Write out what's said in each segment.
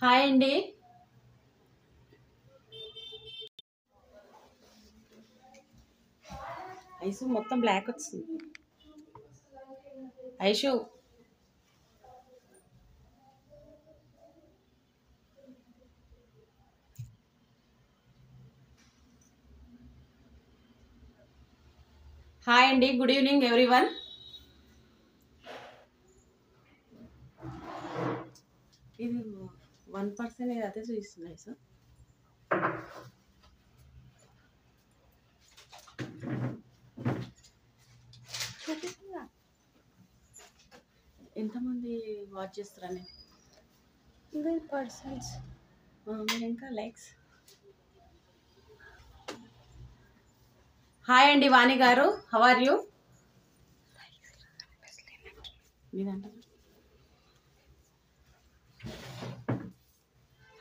Hi అండి. ఐషు మొత్తం black వచ్చింది. ఐషు హాయ్ అండి. Good evening everyone. ఇది 1% అదే చూపిస్తున్నాయి సార్. ఎంతమంది వాచ్ చేస్తారని పర్సన్స్ మీరు ఇంకా లైక్స్. హాయ్ అండి Vani garu, how are you?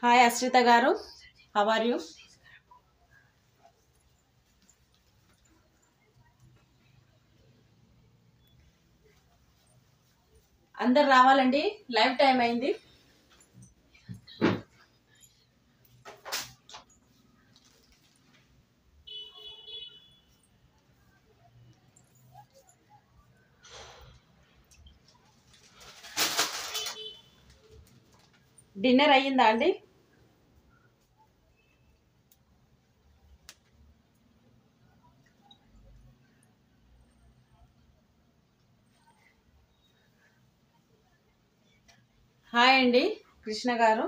Hi Ashritha garu, how are you? అందరు రావాలండి, లైవ్ టైం అయింది. డిన్నర్ అయ్యిందా అండి? హాయ్ అండి కృష్ణ గారు.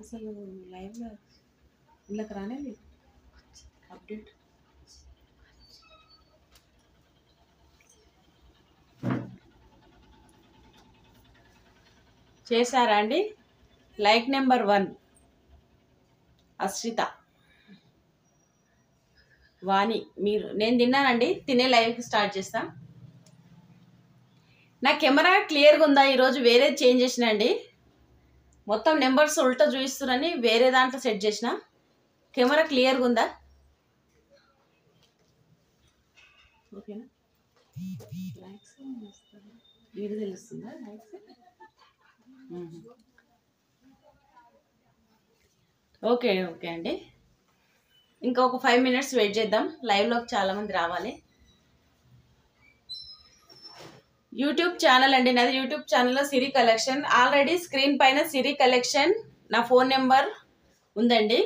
అసలు లైవ్లో ఇళ్ళకి రానేది అప్డేట్. చేశారా అండి? లైక్ నెంబర్ 1 అశ్రిత, వాణి. మీరు నేను తిన్నానండి, తినే లైవ్కి స్టార్ట్ చేస్తా. నా కెమెరా క్లియర్గా ఉందా? ఈరోజు వేరేది చేంజ్ చేసిన అండి. మొత్తం నెంబర్స్ ఉల్టా చూపిస్తున్నారని వేరే దాంట్లో సెట్ చేసిన. కెమెరా క్లియర్గా ఉందా? ఓకేనా? లైక్స్ వీడు తెలుస్తుందా లైక్స్? ఓకే ఓకే అండి. ఇంకా ఒక 5 minutes వెయిట్ చేద్దాం. లైవ్లోకి చాలామంది రావాలి. యూట్యూబ్ ఛానల్ అండి నాది. యూట్యూబ్ ఛానల్లో సిరి కలెక్షన్. ఆల్రెడీ స్క్రీన్ పైన సిరి కలెక్షన్ నా ఫోన్ నెంబర్ ఉందండి.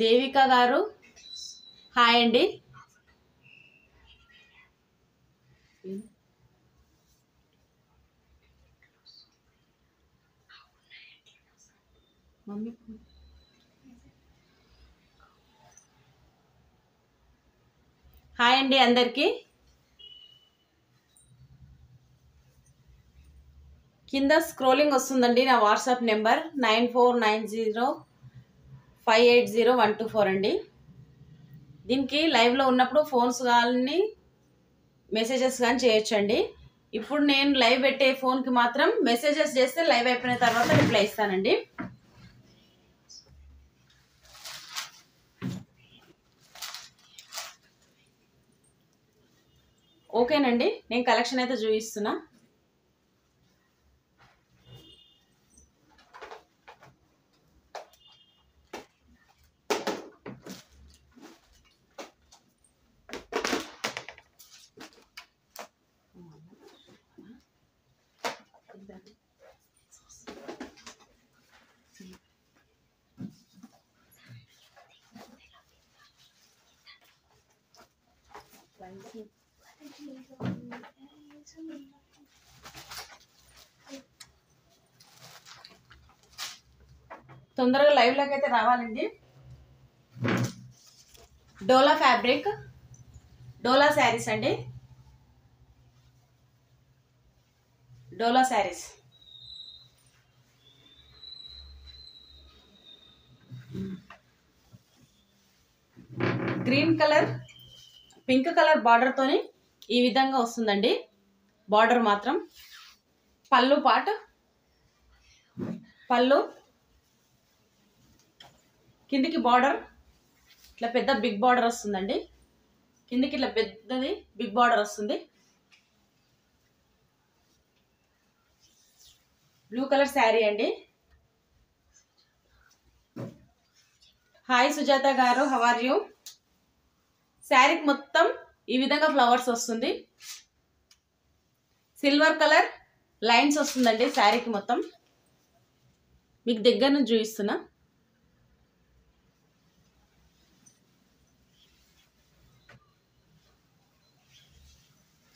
దేవిక గారు హాయ్ అండి. మమ్మీ హాయ్ అండి అందరికీ. కింద స్క్రోలింగ్ వస్తుందండి నా వాట్సాప్ నెంబర్ 9490580124 అండి. దీనికి లైవ్లో ఉన్నప్పుడు ఫోన్స్ కానీ మెసేజెస్ కానీ చేయొచ్చండి. ఇప్పుడు నేను లైవ్ పెట్టే ఫోన్కి మాత్రం మెసేజెస్ చేస్తే లైవ్ అయిపోయిన తర్వాత రిప్లై ఇస్తానండి. ఓకేనండి, నేను కలెక్షన్ అయితే చూపిస్తున్నా. తొందరగా లైవ్లోకి అయితే రావాలండి. డోలా ఫ్యాబ్రిక్, డోలా శారీస్ అండి. Dola saris green colour pink colour border తోని ఈ విధంగా వస్తుందండి. బార్డర్ మాత్రం పళ్ళు పాట, పళ్ళు కిందికి బార్డర్, ఇట్లా పెద్ద బిగ్ బార్డర్ వస్తుందండి. కిందికి ఇట్లా పెద్దది బిగ్ బార్డర్ వస్తుంది. బ్లూ కలర్ శారీ అండి. హాయ్ సుజాత గారు, హౌ ఆర్ యూ? శారీకి మొత్తం ఈ విధంగా ఫ్లవర్స్ వస్తుంది. సిల్వర్ కలర్ లైన్స్ వస్తుందండి శారీకి మొత్తం. మీకు దగ్గర నుంచి చూపిస్తున్నా.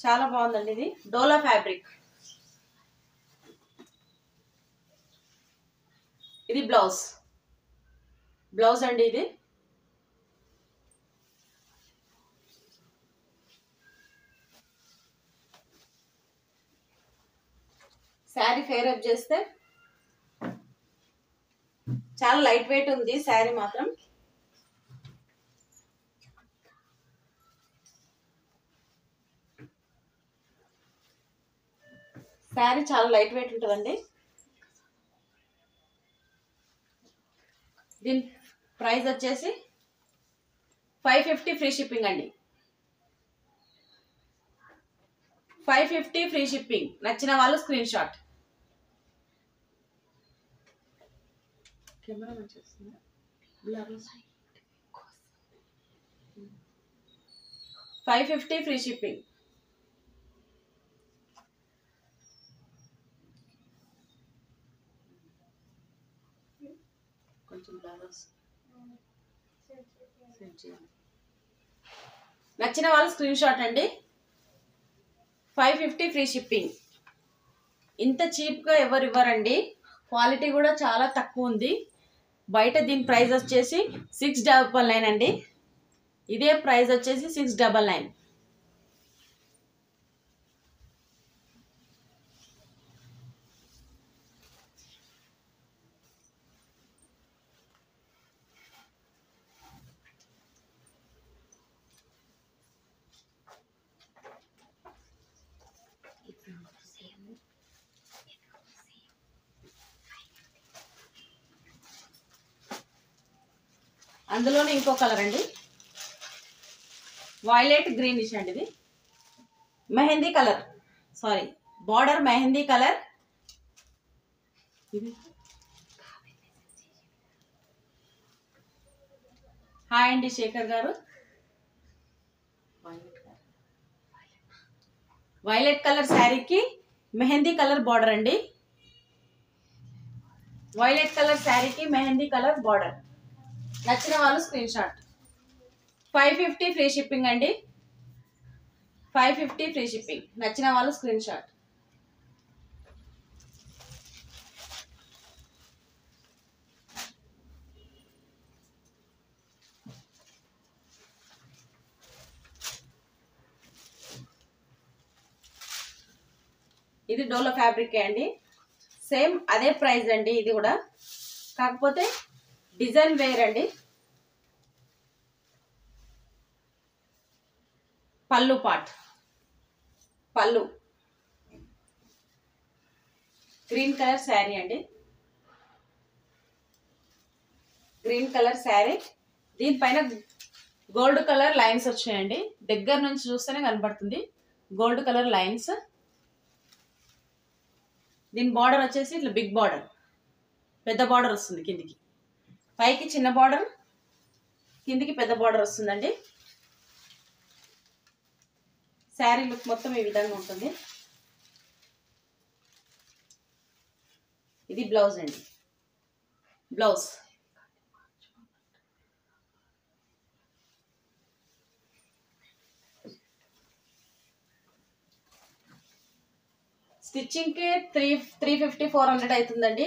చాలా బాగుందండి. ఇది డోలా ఫ్యాబ్రిక్. ఇది బ్లౌజ్ అండి. ఇది శారీ ఫేర్ అప్ చేస్తే చాలా లైట్ వెయిట్ ఉంది శారీ మాత్రం. శారీ చాలా లైట్ వెయిట్ ఉంటుందండి. దీని ప్రైస్ వచ్చేసి 550 ఫ్రీ షిప్పింగ్ అండి. 550 ఫ్రీ షిప్పింగ్. నచ్చిన వాళ్ళు స్క్రీన్ షాట్. కెమెరా మంచిగా వస్తుందా? 550 ఫ్రీ షిప్పింగ్. కొంచెం నచ్చిన వాళ్ళు స్క్రీన్ షాట్ అండి. 550 ఫ్రీ షిప్పింగ్. ఇంత చీప్గా ఎవరు ఇవ్వరండి. క్వాలిటీ కూడా చాలా తక్కువ ఉంది. బయట దీని ప్రైస్ వచ్చేసి 699 అండి. ఇదే ప్రైస్ వచ్చేసి 699. అందులోనే ఇంకో కలర్ అండి. వైలెట్ గ్రీనిష్ అండి. ఇది mehndi colour, sorry border mehndi colour. Hi అండి శేఖర్ గారు. వైలెట్ కలర్ శారీకి మెహందీ కలర్ బార్డర్ అండి. వైలెట్ కలర్ శారీకి మెహందీ కలర్ బార్డర్. నచ్చిన వాళ్ళు స్క్రీన్ షాట్. 550 ఫ్రీ షిప్పింగ్ అండి. 550 ఫ్రీ షిప్పింగ్. నచ్చిన వాళ్ళు స్క్రీన్ షాట్. ఇది డోలా ఫ్యాబ్రిక్ అండి. సేమ్ అదే ప్రైస్ అండి. ఇది కూడా కాకపోతే డిజైన్ వేర్ అండి. పళ్ళు గ్రీన్ కలర్ శారీ అండి. Green colour sari. దీనిపైన గోల్డ్ కలర్ లైన్స్ వచ్చాయండి. దగ్గర నుంచి చూస్తేనే కనబడుతుంది గోల్డ్ కలర్ లైన్స్. దీని బార్డర్ వచ్చేసి ఇట్లా బిగ్ బార్డర్, పెద్ద బార్డర్ వస్తుంది. కిందికి పైకి చిన్న బార్డర్, కిందికి పెద్ద బార్డర్ వస్తుందండి. శారీ లుక్ మొత్తం ఈ విధంగా ఉంటుంది. ఇది బ్లౌజ్ అండి. బ్లౌజ్ స్టిచ్చింగ్కి 350-400 అవుతుందండి.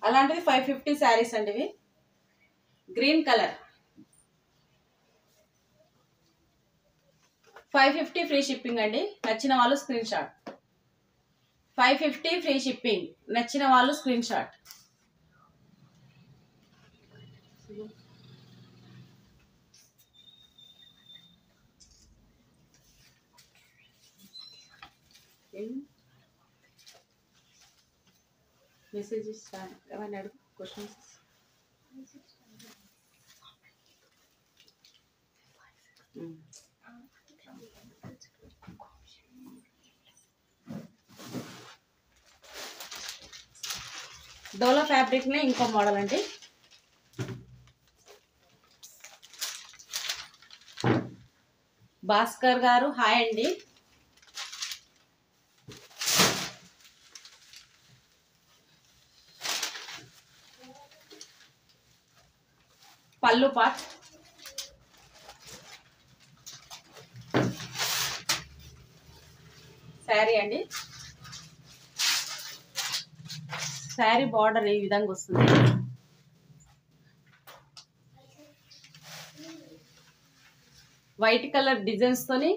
అలాంటిది 550 శారీస్ అండి. ఇవి గ్రీన్ కలర్. 550 ఫ్రీ షిప్పింగ్ అండి. నచ్చిన వాళ్ళు స్క్రీన్ షాట్. 550 free shipping. నచ్చిన వాళ్ళు స్క్రీన్ షాట్. మెసేజ్ ఏమైనా అడుగు, క్వశ్చన్స్. డోలా ఫ్యాబ్రిక్నే ఇంకో మోడల్ అండి. భాస్కర్ గారు హాయ్ అండి. పళ్ళు పాట్, శారీ అండి. శారీ బార్డర్ ఈ విధంగా వస్తుంది. వైట్ కలర్ డిజైన్స్ తోని,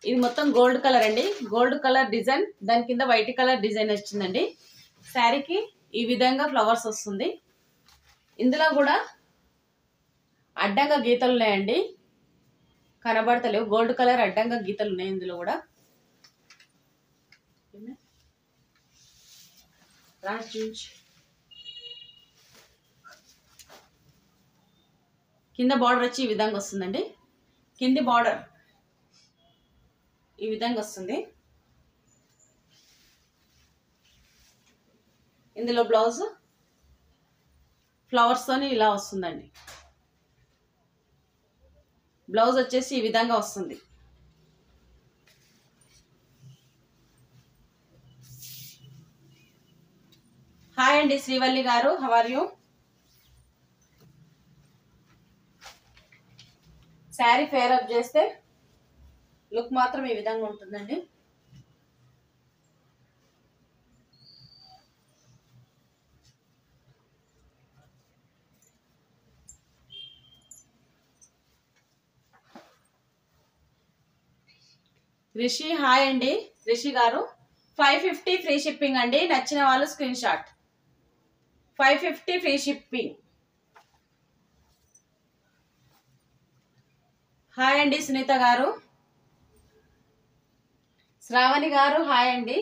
ఇది మొత్తం గోల్డ్ కలర్ అండి. గోల్డ్ కలర్ డిజైన్, దాని కింద వైట్ కలర్ డిజైన్ వచ్చిందండి. శారీకి ఈ విధంగా ఫ్లవర్స్ వస్తుంది. ఇందులో కూడా అడ్డంగా గీతలు ఉన్నాయండి, కనబడతలేవు. గోల్డ్ కలర్ అడ్డంగా గీతలు ఉన్నాయి ఇందులో కూడా. కింద బార్డర్ వచ్చి ఈ విధంగా వస్తుందండి. కింది బార్డర్ ఈ విధంగా వస్తుంది. ఇందులో బ్లౌజ్ ఫ్లవర్స్ తోని ఇలా వస్తుందండి. బ్లౌజ్ వచ్చేసి ఈ విధంగా వస్తుంది. హాయ్ అండి Srivalli garu, how are you? Saree pair up చేస్తే లుక్ మాత్రం ఈ విధంగా ఉంటుందండి. రిషి హాయ్ అండి. రిషి గారు 550 ఫ్రీ షిప్పింగ్ అండి. నచ్చిన వాళ్ళు screen shot. 550 free shipping. Hi అండి సునీత గారు. శ్రావణి గారు హాయ్ అండి.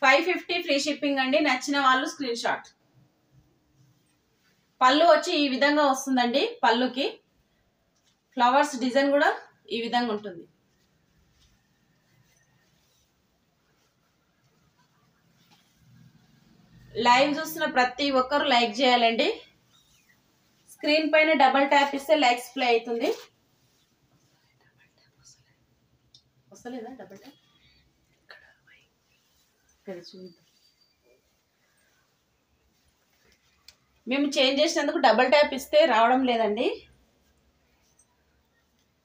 550 ఫ్రీ షిప్పింగ్ అండి. నచ్చిన వాళ్ళు స్క్రీన్ షాట్. పళ్ళు వచ్చి ఈ విధంగా వస్తుందండి. పళ్ళుకి ఫ్లవర్స్ డిజైన్ కూడా ఈ విధంగా ఉంటుంది. లైవ్ చూస్తున్న ప్రతి ఒక్కరు లైక్ చేయాలండి. స్క్రీన్ పైన డబల్ ట్యాప్ ఇస్తే లైక్స్ ప్లే అవుతుంది. వస్తలేదా డబల్ ట్యాప్? మేము చేంజ్ చేసినందుకు డబల్ ట్యాప్ ఇస్తే రావడం లేదండి.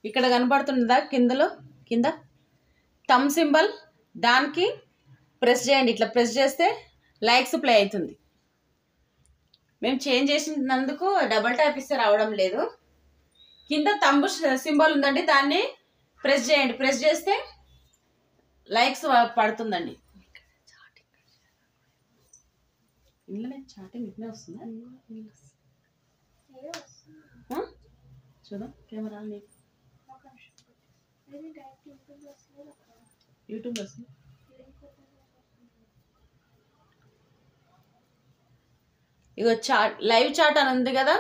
ఇక్కడ కనబడుతుందా కిందలో, కింద థంబ్ సింబల్, దానికి ప్రెస్ చేయండి. ఇట్లా ప్రెస్ చేస్తే లైక్స్ ప్లే అవుతుంది. మేము చేంజ్ చేసినందుకు డబల్ ట్యాప్ ఇస్తే రావడం లేదు. కింద థంబ్ సింబల్ ఉందండి, దాన్ని ప్రెస్ చేయండి. ప్రెస్ చేస్తే లైక్స్ పడుతుందండి. ఇంట్లోనే చాటింగ్ ఇట్లనే వస్తుందా? చూద్దాం కెమెరా. యూట్యూబ్లో వస్తుంది. ఇగో చాట్, లైవ్ చాట్ అని ఉంది కదా,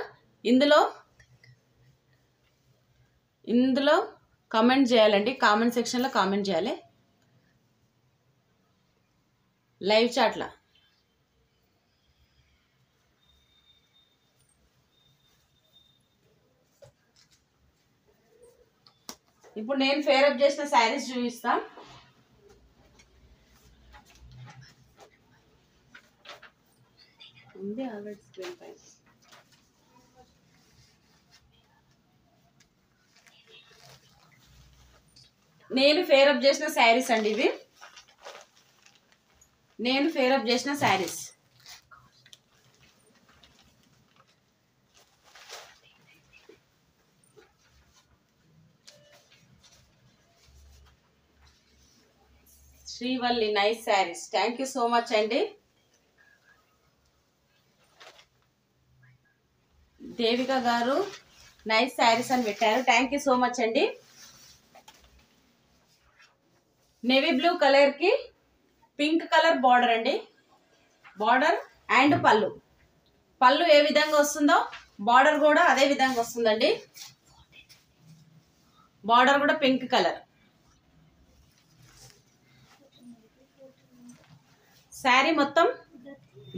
ఇందులో కామెంట్ చేయాలండి. కామెంట్ సెక్షన్లో కామెంట్ చేయాలి. లైవ్ చాట్లా ఇప్పుడు నేను ఫేర్ అప్ చేసిన శారీస్ చూపిస్తా. ఉంది ఆల్రెడీ స్క్రీన్ పైన. నేను ఫేర్ అప్ చేసిన శారీస్ అండి ఇవి. నేను ఫేర్ అప్ చేసిన saris. Srivalli nice saris. Thank you so much అండి. దేవిక గారు నైస్ శారీస్ అని పెట్టారు. థ్యాంక్ యూ సో మచ్ అండి. నేవీ బ్లూ కలర్ కి పింక్ కలర్ బార్డర్ అండి. బార్డర్ అండ్ పళ్ళు. పళ్ళు ఏ విధంగా వస్తుందో బార్డర్ కూడా అదే విధంగా వస్తుందండి. బార్డర్ కూడా పింక్ కలర్. శారీ మొత్తం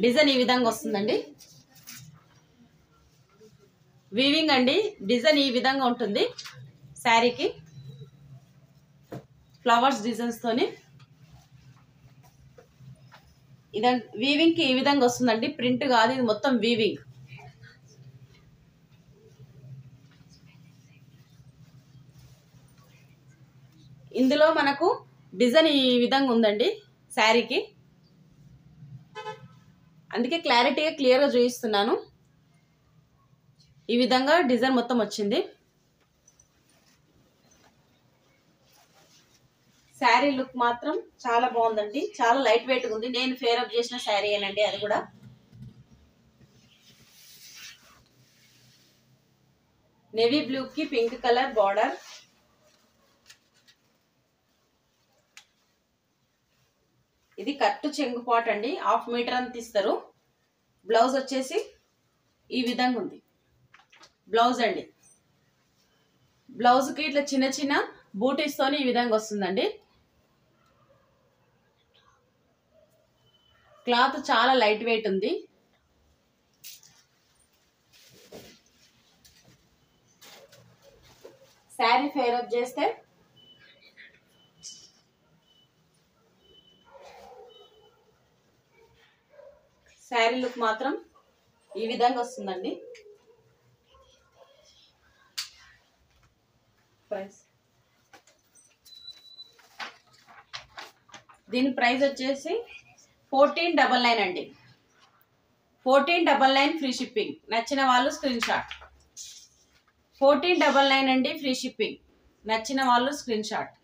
డిజైన్ ఈ విధంగా వస్తుందండి. వీవింగ్ అండి, డిజైన్ ఈ విధంగా ఉంటుంది. శారీకి ఫ్లవర్స్ డిజైన్స్ తోని ఇదంతా వీవింగ్ కి ఈ విధంగా వస్తుందండి. ప్రింట్ కాదు, ఇది మొత్తం వీవింగ్. ఇందులో మనకు డిజైన్ ఈ విధంగా ఉందండి శారీకి, అందుకే క్లారిటీగా క్లియర్గా చూపిస్తున్నాను. ఈ విధంగా డిజైన్ మొత్తం వచ్చింది. శారీ లుక్ మాత్రం చాలా బాగుందండి, చాలా లైట్ వెయిట్ ఉంది. నేను ఫేర్ అప్ చేసిన శారీ ఏనండి అది కూడా. నేవీ బ్లూ కి పింక్ కలర్ బార్డర్. ఇది కట్టు చెంగు పాట్ అండి, 1/2 మీటర్ అంత ఇస్తారు. బ్లౌజ్ వచ్చేసి ఈ విధంగా ఉంది. బ్లౌజ్ అండి, బ్లౌజ్ కి ఇట్లా చిన్న చిన్న బూటీస్ తోని ఈ విధంగా వస్తుందండి. క్లాత్ చాలా లైట్ వెయిట్ ఉంది. శారీ ఫేర్ అప్ చేస్తే శారీ లుక్ మాత్రం ఈ విధంగా వస్తుందండి. దీని ప్రైస్ వచ్చేసి 1499 అండి. 1499 ఫ్రీ షిప్పింగ్. నచ్చిన వాళ్ళు స్క్రీన్ షాట్. 1499 అండి ఫ్రీ షిప్పింగ్. నచ్చిన వాళ్ళు స్క్రీన్ షాట్.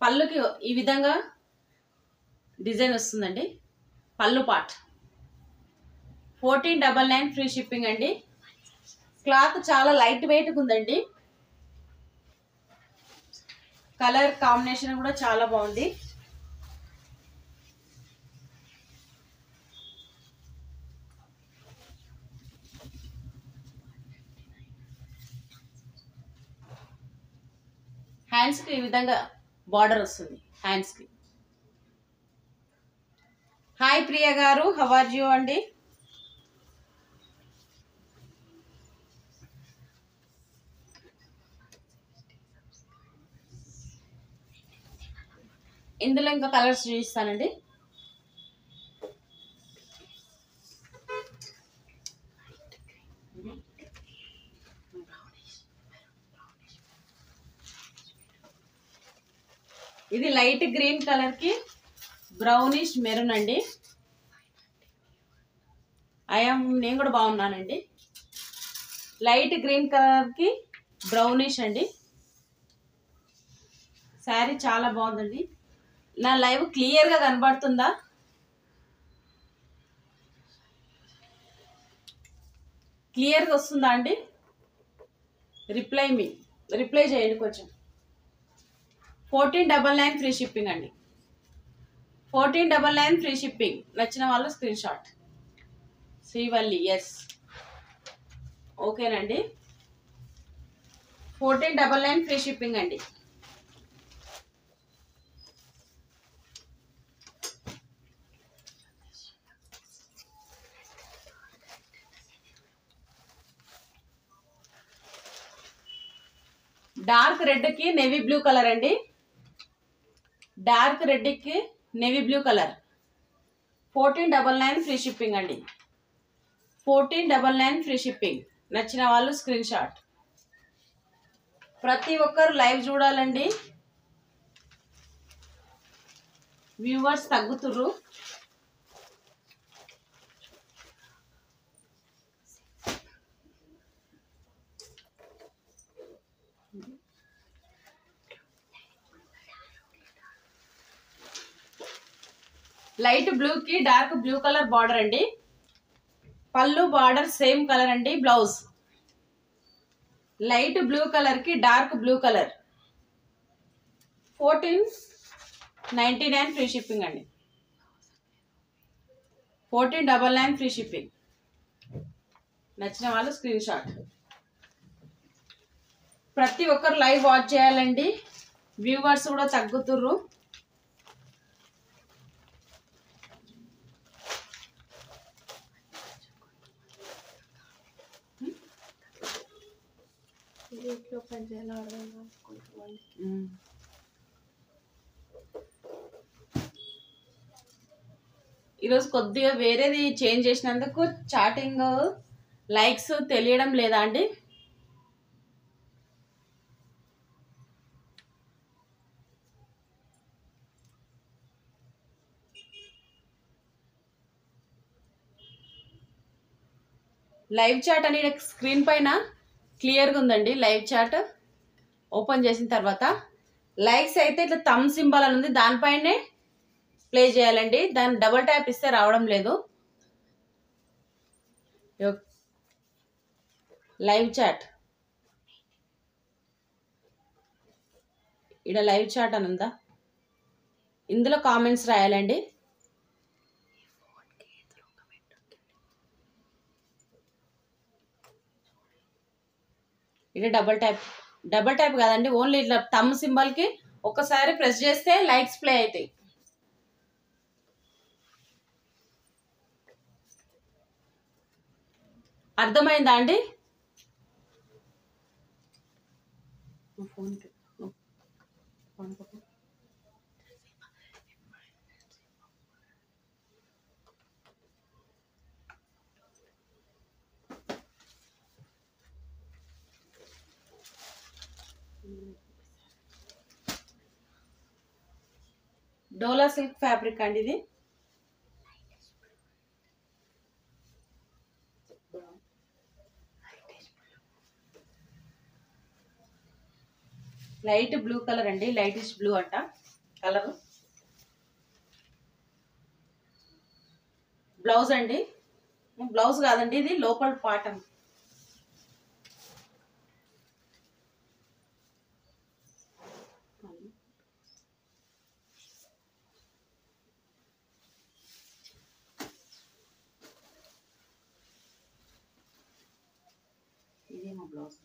పళ్ళుకి ఈ విధంగా డిజైన్ వస్తుందండి. పళ్ళు పార్ట్ 1499 ఫ్రీ షిప్పింగ్ అండి. క్లాత్ చాలా లైట్ వెయిట్ ఉందండి. కలర్ కాంబినేషన్ కూడా చాలా బాగుంది. హ్యాండ్స్ కి ఈ విధంగా బార్డర్ వస్తుంది. హ్యాండ్స్ కి. హాయ్ ప్రియా గారు, హౌ ఆర్ యూ అండి? ఇందులో ఇంకా కలర్స్ చూపిస్తానండి. ఇది లైట్ గ్రీన్ కలర్ కి బ్రౌనిష్ మెరూన్ అండి. నేను కూడా బాగున్నానండి. లైట్ గ్రీన్ కలర్ కి బ్రౌనిష్ అండి. శారీ చాలా బాగుందండి. నా లైవ్ క్లియర్ గా కనబడుతుందా? క్లియర్ గా వస్తుందా అండి? రిప్లై చేయండి కొంచెం. 1499 ఫ్రీ షిప్పింగ్ అండి. 1499 ఫ్రీ షిప్పింగ్. నచ్చిన వాళ్ళు స్క్రీన్ షాట్. శ్రీవల్లి, ఎస్, ఓకేనండి. 1499 ఫ్రీ షిప్పింగ్ అండి. డార్క్ రెడ్ కి నేవీ బ్లూ కలర్ అండి. డార్క్ రెడ్ కి navy blue colour. 1499 free shipping అండి. 1499 ఫ్రీ షిప్పింగ్. నచ్చిన వాళ్ళు స్క్రీన్ షాట్. ప్రతి ఒక్కరు లైవ్ చూడాలండి. వ్యూవర్స్ తగ్గుతుర్రు. లైట్ బ్లూ కి డార్క్ బ్లూ కలర్ బార్డర్ అండి. పళ్ళు బార్డర్ సేమ్ కలర్ అండి. బ్లౌజ్ లైట్ బ్లూ కలర్ కి dark blue colour 1499 free shipping అండి. 1499 ఫ్రీ షిప్పింగ్. నచ్చిన వాళ్ళు స్క్రీన్ షాట్. ప్రతి ఒక్కరు లైవ్ వాచ్ చేయాలండి, వ్యూవర్స్ కూడా తగ్గుతుర్రు. ఈరోజు కొద్దిగా వేరేది చేంజ్ చేసినందుకు చాటింగ్ లైక్స్ తెలియడం లేదా అండి? లైవ్ చాట్ అని స్క్రీన్ పైన క్లియర్గా ఉందండి. లైవ్ చాట్ ఓపెన్ చేసిన తర్వాత లైక్స్ అయితే ఇట్లా థమ్ సింబల్ అని ఉంది, దానిపైనే ప్లే చేయాలండి. దాన్ని డబుల్ ట్యాప్ ఇస్తే రావడం లేదు. లైవ్ చాట్ ఇక్కడ లైవ్ చాట్ అని ఉందా, ఇందులో కామెంట్స్ రాయాలండి. ఇది డబుల్ ట్యాప్ కాదండి, ఓన్లీ ఇట్లా థమ్ సింబల్ కి ఒక్కసారి ప్రెస్ చేస్తే లైక్స్ ప్లే అవుతాయి. అర్థమైందా అండి? డోలా సిల్క్ ఫ్యాబ్రిక్ అండి ఇది. లైట్ బ్లూ కలర్ అండి, లైటిష్ బ్లూ అంట కలర్. బ్లౌజ్ అండి, బ్లౌజ్ కాదండి ఇది లోపల పాటం. ఇదేమో బ్లౌజ్.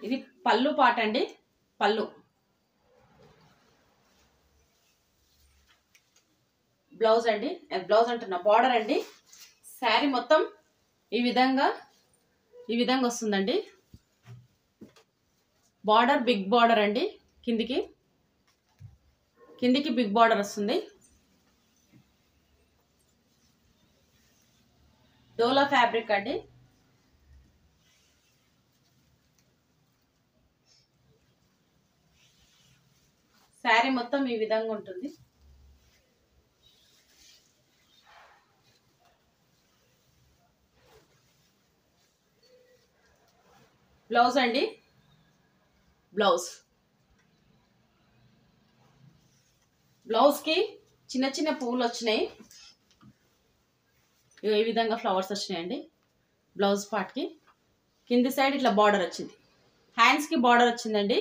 ఇది పళ్ళు పాట అండి, పళ్ళు. బ్లౌజ్ అండి, బ్లౌజ్ అంటున్నా బార్డర్ అండి. శారీ మొత్తం ఈ విధంగా వస్తుందండి. బార్డర్ బిగ్ బార్డర్ అండి, కిందికి బిగ్ బార్డర్ వస్తుంది. డోలా ఫ్యాబ్రిక్ అండి. శారీ మొత్తం ఈ విధంగా ఉంటుంది. బ్లౌజ్ అండి, బ్లౌజ్కి చిన్న చిన్న పువ్వులు వచ్చినాయి, ఈ విధంగా ఫ్లవర్స్ వచ్చినాయండి. బ్లౌజ్ పార్ట్కి కింది సైడ్ ఇట్లా బార్డర్ వచ్చింది, హ్యాండ్స్కి బార్డర్ వచ్చిందండి.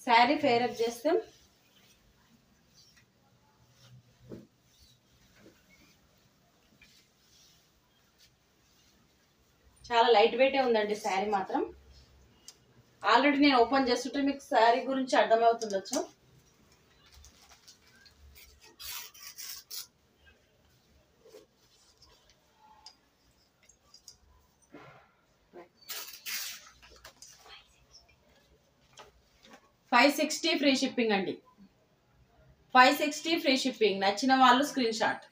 శారీ ఫేరప్ చేస్తాం. చాలా లైట్ వెయిటే ఉందండి శారీ మాత్రం. ఆల్రెడీ నేను ఓపెన్ చేస్తుంటే మీకు శారీ గురించి అర్థమవుతుండొచ్చు. $560 ఫ్రీ షిప్పింగ్ అండి, $560 ఫ్రీ షిప్పింగ్. నచ్చిన వాళ్ళు స్క్రీన్ షాట్.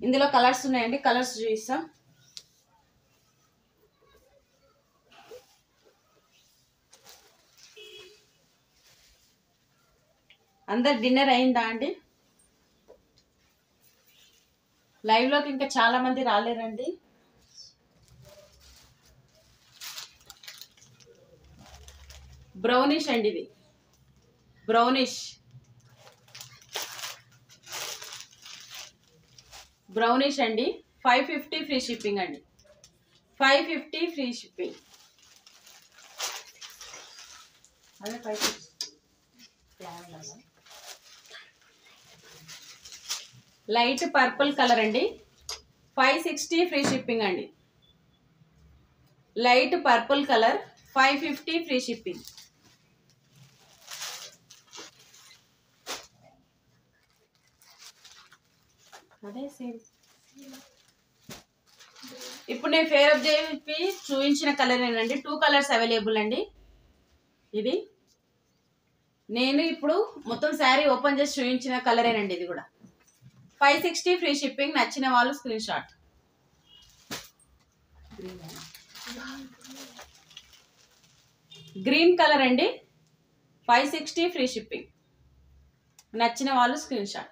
ఇందులో కలర్స్ ఉన్నాయండి, కలర్స్ చూపిస్తాం. అందరు డిన్నర్ అయిందా అండి? లైవ్ లోకి ఇంకా చాలా మంది రాలేరండి. బ్రౌనిష్ అండి, ఇది బ్రౌనిష్. బ్రౌనిష్ అండి. 550 ఫ్రీ షిప్పింగ్ అండి. 550 ఫ్రీ షిప్పింగ్. అదే 550. లైట్ పర్పుల్ కలర్ అండి. 560 ఫ్రీ షిప్పింగ్ అండి. Light purple colour 550 free shipping. అదే సేమ్. ఇప్పుడు నేను ఫేర్ అప్ చేసి చూపించిన కలర్ ఏనండి. 2 కలర్స్ అవైలబుల్ అండి. ఇది నేను ఇప్పుడు మొత్తం శారీ ఓపెన్ చేసి చూపించిన కలరేనండి. ఇది కూడా 560 ఫ్రీ షిప్పింగ్. నచ్చిన వాళ్ళు స్క్రీన్ షాట్. గ్రీన్ కలర్ అండి. 560 ఫ్రీ షిప్పింగ్. నచ్చిన వాళ్ళు స్క్రీన్ షాట్.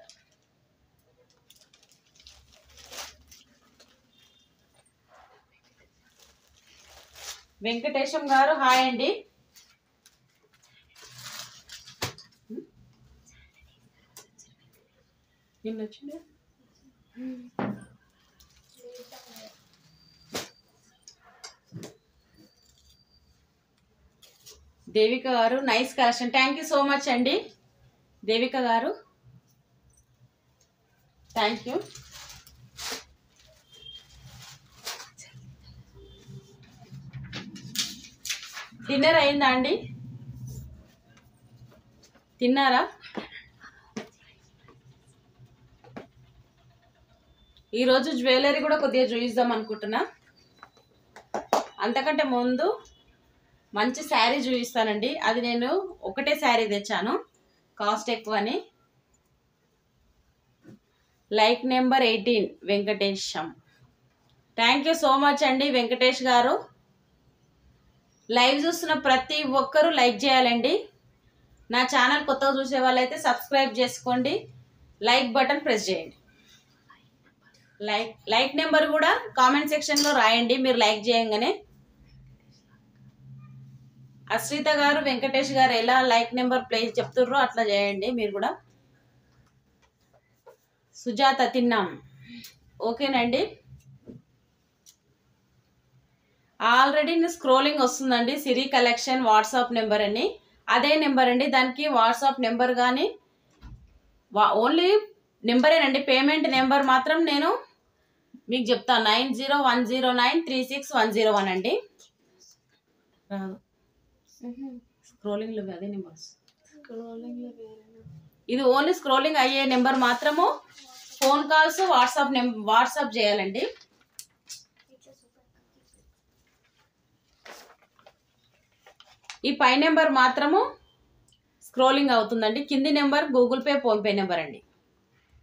వెంకటేశం గారు హాయ్ అండి. వచ్చింది. దేవిక గారు nice collection. Thank you so much అండి దేవిక గారు. Thank you. డిన్నర్ అయిందా అండి? తిన్నారా? ఈరోజు జ్యువెలరీ కూడా కొద్దిగా చూపిద్దాం అనుకుంటున్నా. అంతకంటే ముందు మంచి శారీ చూపిస్తానండి. అది నేను ఒకటే శారీ తెచ్చాను, కాస్ట్ ఎక్కువని. Like number 18 Venkatesham. Thank you so much అండి వెంకటేష్ గారు. లైవ్ చూస్తున్న ప్రతి ఒక్కరూ లైక్ చేయాలండి. నా ఛానల్ కొత్తగా చూసే వాళ్ళైతే సబ్స్క్రైబ్ చేసుకోండి. లైక్ బటన్ ప్రెస్ చేయండి. లైక్ నెంబర్ కూడా కామెంట్ సెక్షన్లో రాయండి మీరు లైక్ చేయంగానే. అశ్రిత గారు వెంకటేష్ గారు ఎలా లైక్ నెంబర్ ప్లేస్ చెప్తుర్రో అట్లా చేయండి మీరు కూడా. సుజాత తిన్నాం. ఓకేనండి. ఆల్రెడీ స్క్రోలింగ్ వస్తుందండి సిరి కలెక్షన్ వాట్సాప్ నెంబర్ అని. అదే నెంబర్ అండి. దానికి వాట్సాప్ నెంబర్ కానీ ఓన్లీ నెంబరేనండి. పేమెంట్ నెంబర్ మాత్రం నేను మీకు చెప్తాను. 9010936101 అండి. స్క్రోలింగ్ లో అదే నెంబర్. ఇది ఓన్లీ స్క్రోలింగ్ అయ్యే నెంబర్ మాత్రము. ఫోన్ కాల్స్ వాట్సాప్ చేయాలండి. ఈ పై నెంబర్ మాత్రము స్క్రోలింగ్ అవుతుందండి. కింది number Google pay PhonePe number అండి.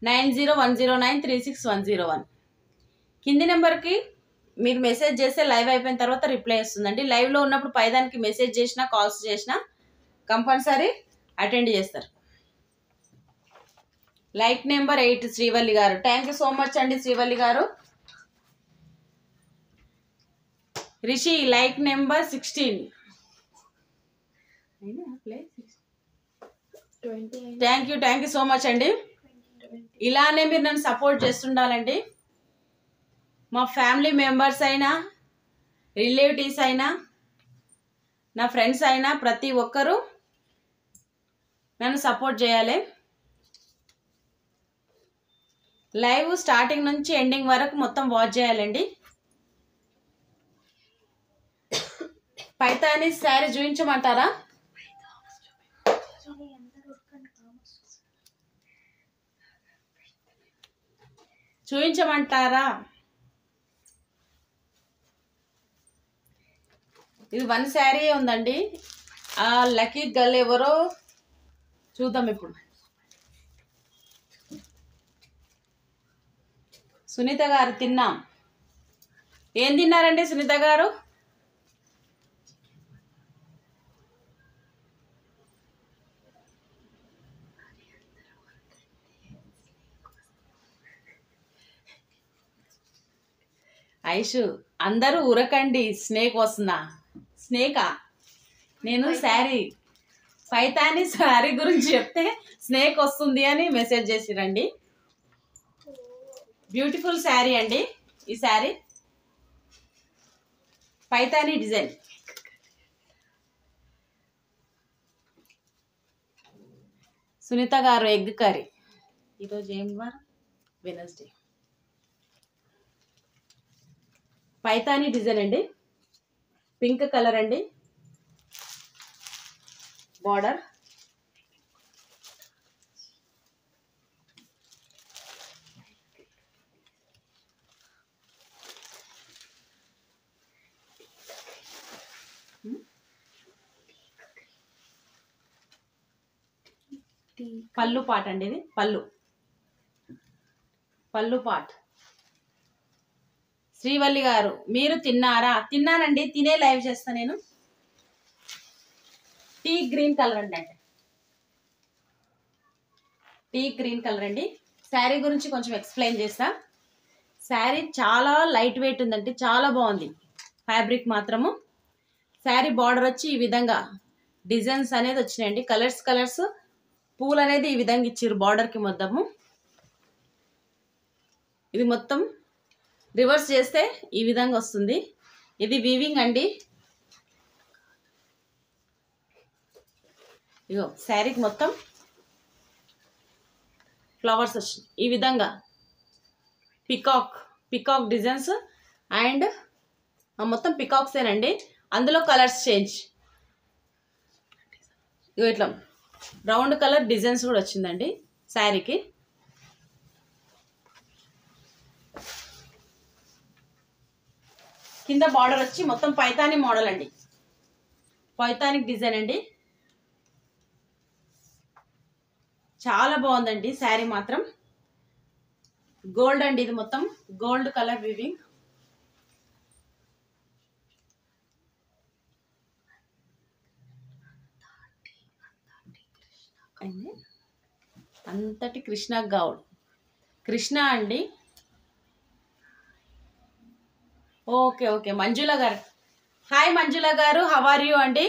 9010936101. కింది నెంబర్కి మీరు మెసేజ్ చేస్తే లైవ్ అయిపోయిన తర్వాత రిప్లై వస్తుందండి. లైవ్లో ఉన్నప్పుడు పైదానికి మెసేజ్ చేసినా కాల్స్ చేసినా కంపల్సరీ అటెండ్ చేస్తారు. లైక్ నెంబర్ 8 శ్రీవల్లి గారు. థ్యాంక్ యూ సో మచ్ అండి శ్రీవల్లి గారు. Rishi like number 16. Thank you so much అండి. ఇలానే మీరు నన్ను సపోర్ట్ చేస్తుండాలండి. మా ఫ్యామిలీ మెంబర్స్ అయినా రిలేటివ్స్ అయినా నా ఫ్రెండ్స్ అయినా ప్రతి ఒక్కరూ నన్ను సపోర్ట్ చేయాలి. లైవ్ స్టార్టింగ్ నుంచి ఎండింగ్ వరకు మొత్తం వాచ్ చేయాలండి. పైతాని శారీ చూపించమంటారా? చూపించమంటారా? ఇది 1 శారీ ఉందండి. ఆ లక్కీ గర్ల్ ఎవరో చూద్దాం ఇప్పుడు. సునీత గారు తిన్నాం. ఏం తిన్నారండి సునీత గారు? ఐషు అందరూ ఉరకండి, స్నేక్ వస్తుందా? స్నేకా? నేను శారీ పైతాని శారీ గురించి చెప్తే స్నేక్ వస్తుంది అని మెసేజ్ చేసిరండి. బ్యూటిఫుల్ శారీ అండి. ఈ శారీ పైతానీ డిజైన్. సునీత గారు ఎగ్ కర్రీ. ఈరోజు ఏం వారం? వెనస్డే. పైతానీ డిజైన్ అండి, పింక్ కలర్ అండి, బార్డర్. పళ్ళు పాట అండి, ఇది పళ్ళు పాట. శ్రీవల్లి గారు మీరు తిన్నారా? తిన్నానండి, తినే లైవ్ చేస్తా నేను. టీ గ్రీన్ కలర్ అండి, టీ గ్రీన్ కలర్ అండి. శారీ గురించి కొంచెం ఎక్స్ప్లెయిన్ చేస్తా. శారీ చాలా లైట్ వెయిట్ ఉందండి, చాలా బాగుంది ఫ్యాబ్రిక్ మాత్రము. శారీ బార్డర్ వచ్చి ఈ విధంగా డిజైన్స్ అనేది వచ్చినాయండి, కలర్స్ పూలు అనేది ఈ విధంగా ఇచ్చారు బార్డర్కి మొత్తము. ఇది మొత్తం రివర్స్ చేస్తే ఈ విధంగా వస్తుంది. ఇది వీవింగ్ అండి. ఇగో శారీకి మొత్తం ఫ్లవర్స్ వచ్చి ఈ విధంగా పికాక్ డిజైన్స్ అండ్ మొత్తం పికాక్సేనండి. అందులో కలర్స్ చేంజ్. ఇగో ఇట్లా రౌండ్ కలర్ డిజైన్స్ కూడా వచ్చిందండి శారీకి. కింద బార్డర్ వచ్చి మొత్తం పైతానీ మోడల్ అండి, పైతానిక్ డిజైన్ అండి. చాలా బాగుందండి శారీ మాత్రం. గోల్డ్ అండి, ఇది మొత్తం గోల్డ్ కలర్ వీవింగ్. అంతటి కృష్ణ గౌడ్, కృష్ణ అండి. ఓకే మంజుల గారు. హాయ్ మంజుల గారు, హౌ ఆర్ యూ అండి?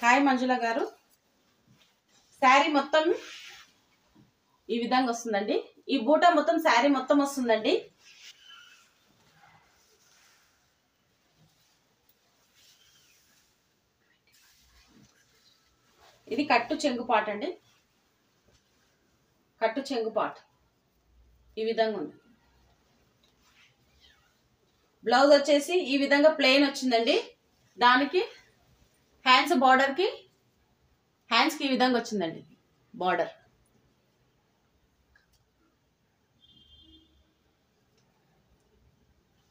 హాయ్ మంజుల గారు. శారీ మొత్తం ఈ విధంగా వస్తుందండి. ఈ బూటా మొత్తం శారీ మొత్తం వస్తుందండి. ఇది కట్టు చెంగుపాట్ అండి, కట్టు చెంగుపాట్ ఈ విధంగా ఉంది. బ్లౌజ్ వచ్చేసి ఈ విధంగా ప్లెయిన్ వచ్చిందండి. దానికి హ్యాండ్స్ బార్డర్కి హ్యాండ్స్కి ఈ విధంగా వచ్చిందండి బార్డర్.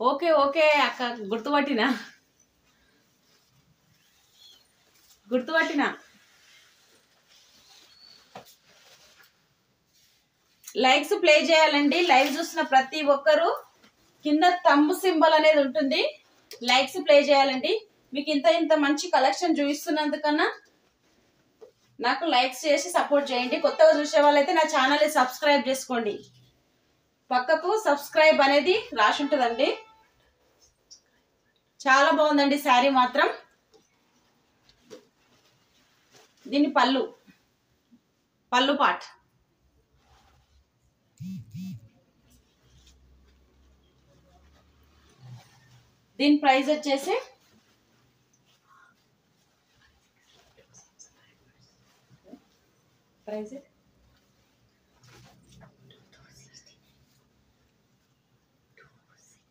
ఓకే అక్క, గుర్తుపట్టినా. లైక్స్ ప్లే చేయాలండి. లైవ్ చూసిన ప్రతి ఒక్కరు కింద థంబ్ సింబల్ అనేది ఉంటుంది, లైక్స్ ప్లే చేయాలండి. మీకు ఇంత మంచి కలెక్షన్ చూపిస్తున్నందుకన్నా నాకు లైక్స్ చేసి సపోర్ట్ చేయండి. కొత్తగా చూసే వాళ్ళైతే నా ఛానల్ని సబ్స్క్రైబ్ చేసుకోండి. పక్కకు సబ్స్క్రైబ్ అనేది రాసి ఉంటుందండి. చాలా బాగుందండి శారీ మాత్రం. దీని పళ్ళు పాట్. దీని ప్రైస్ వచ్చేసి ప్రైస్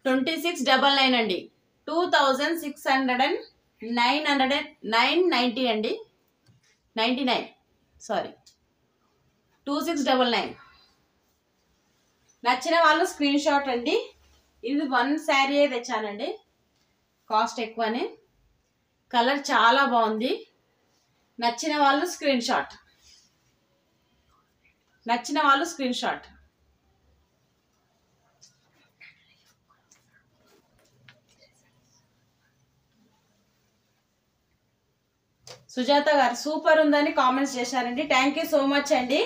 2699 అండి, 2690 అండి, 99 సారీ 2699. నచ్చిన వాళ్ళు స్క్రీన్ షాట్ అండి. ఇది 1 శారీ తెచ్చానండి, కాస్ట్ ఎక్కువనే. కలర్ చాలా బాగుంది. నచ్చిన వాళ్ళు స్క్రీన్ షాట్. సుజాత గారు సూపర్ ఉందని కామెంట్స్ చేశారండి. థ్యాంక్ యూ సో మచ్ అండి.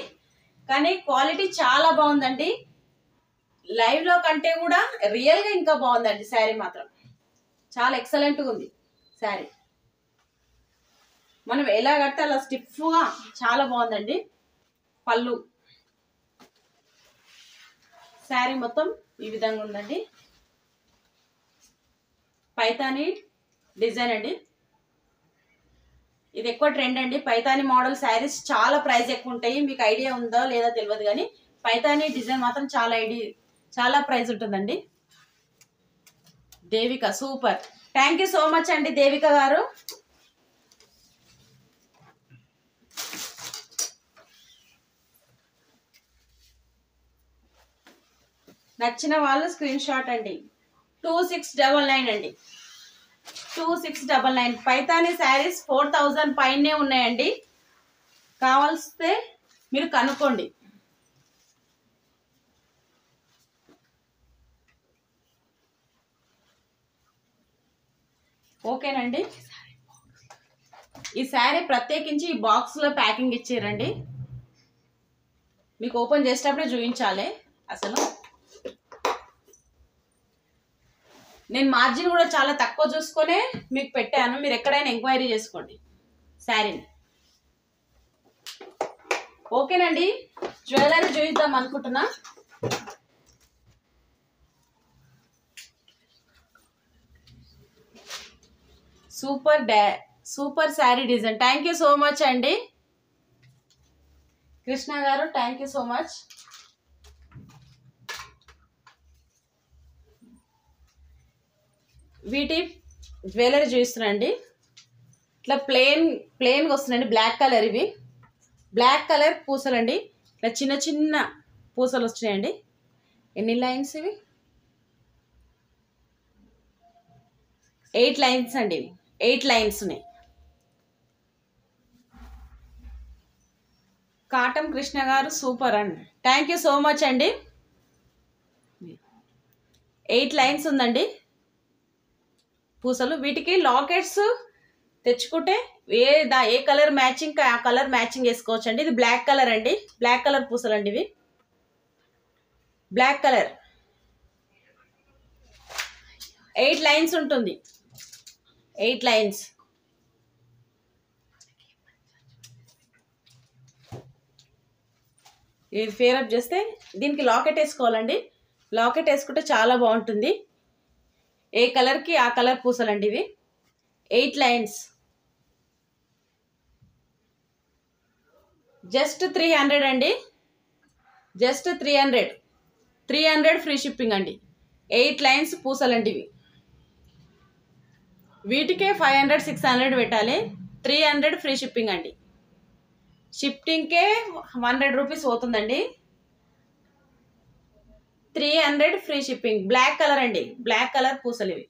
కానీ క్వాలిటీ చాలా బాగుందండి, లైవ్ లో కంటే కూడా రియల్ గా ఇంకా బాగుందండి. శారీ మాత్రం చాలా ఎక్సలెంట్గా ఉంది శారీ. మనం ఎలా కడితే అలా స్టిఫ్గా చాలా బాగుందండి. పళ్ళు. శారీ మొత్తం ఈ విధంగా ఉందండి. పైతాని డిజైన్ అండి. ఇది ఎక్కువ ట్రెండ్ అండి. పైతాని మోడల్ శారీస్ చాలా ప్రైస్ ఎక్కువ ఉంటాయి. మీకు ఐడియా ఉందో లేదా తెలియదు కానీ పైతాని డిజైన్ మాత్రం చాలా ప్రైస్ ఉంటుందండి. Devika super. Thank you so much అండి దేవిక గారు. నచ్చిన వాళ్ళు స్క్రీన్ షాట్ అండి. 2699 అండి. 2699. పైతాని శారీస్ 4000 పైనే ఉన్నాయండి. కావాల్స్తే మీరు కనుక్కోండి. ఓకేనండి. ఈ శారీ ప్రత్యేకించి ఈ బాక్స్లో ప్యాకింగ్ ఇచ్చారండి. మీకు ఓపెన్ చేసేటప్పుడే చూపించాలి. అసలు నేను మార్జిన్ కూడా చాలా తక్కువ చూసుకొనే మీకు పెట్టాను. మీరు ఎక్కడైనా ఎంక్వైరీ చేసుకోండి శారీని. ఓకేనండి. జ్యువెలరీ చూద్దాం అనుకుంటున్నా. Super saree design. Thank you so much అండి Krishna garu. Thank you so much. వీటి జ్యువెలరీ చూపిస్తున్నాండి. ఇట్లా ప్లెయిన్గా వస్తుందండి. Black colour. ఇవి బ్లాక్ కలర్ పూసలండి. ఇట్లా చిన్న చిన్న పూసలు వస్తున్నాయండి. ఎన్ని లైన్స్ ఇవి? 8 లైన్స్ అండి. ఇవి 8 లైన్స్ ఉన్నాయి. కాటం కృష్ణ గారు సూపర్ అండి. థ్యాంక్ యూ సో మచ్ అండి. 8 లైన్స్ ఉందండి పూసలు. వీటికి లాకెట్స్ తెచ్చుకుంటే ఏ కలర్ మ్యాచింగ్ ఆ కలర్ మ్యాచింగ్ వేసుకోవచ్చు అండి. ఇది బ్లాక్ కలర్ అండి. బ్లాక్ కలర్ పూసలు అండి ఇవి. బ్లాక్ కలర్ 8 లైన్స్ ఉంటుంది. 8 లైన్స్. ఇది ఫేర్ అప్ చేస్తే దీనికి లాకెట్ వేసుకోవాలండి. లాకెట్ వేసుకుంటే చాలా బాగుంటుంది. ఏ కలర్కి ఆ కలర్ పూసలండి ఇవి. 8 లైన్స్. జస్ట్ 300 అండి. జస్ట్ 300 ఫ్రీ షిప్పింగ్ అండి. 8 లైన్స్ పూసలండి ఇవి. వీటికే 500 600 పెట్టాలి. 300 ఫ్రీ షిప్పింగ్ అండి. షిఫ్టింగ్కే 100 రూపీస్ పోతుందండి. 300 ఫ్రీ షిప్పింగ్. బ్లాక్ కలర్ అండి. బ్లాక్ కలర్ పూసలు ఇవి.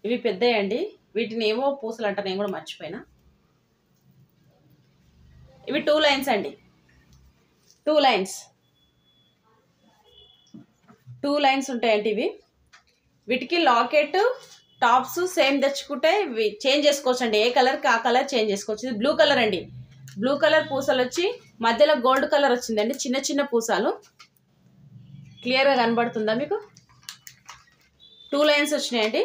ఇవి పెద్దయండి. వీటిని ఏమో పూసలు అంటారు. నేను కూడా మర్చిపోయినా. ఇవి 2 లైన్స్ అండి. 2 లైన్స్. 2 లైన్స్ ఉంటాయండి ఇవి. వీటికి లాకెట్ టాప్స్ సేమ్ తెచ్చుకుంటే చేంజ్ చేసుకోవచ్చు అండి. ఏ కలర్కి ఆ కలర్ చేంజ్ చేసుకోవచ్చు. ఇది బ్లూ కలర్ అండి. బ్లూ కలర్ పూసలు వచ్చి మధ్యలో గోల్డ్ కలర్ వచ్చిందండి. చిన్న చిన్న పూసలు. క్లియర్గా కనబడుతుందా మీకు? 2 లైన్స్ వచ్చినాయండి.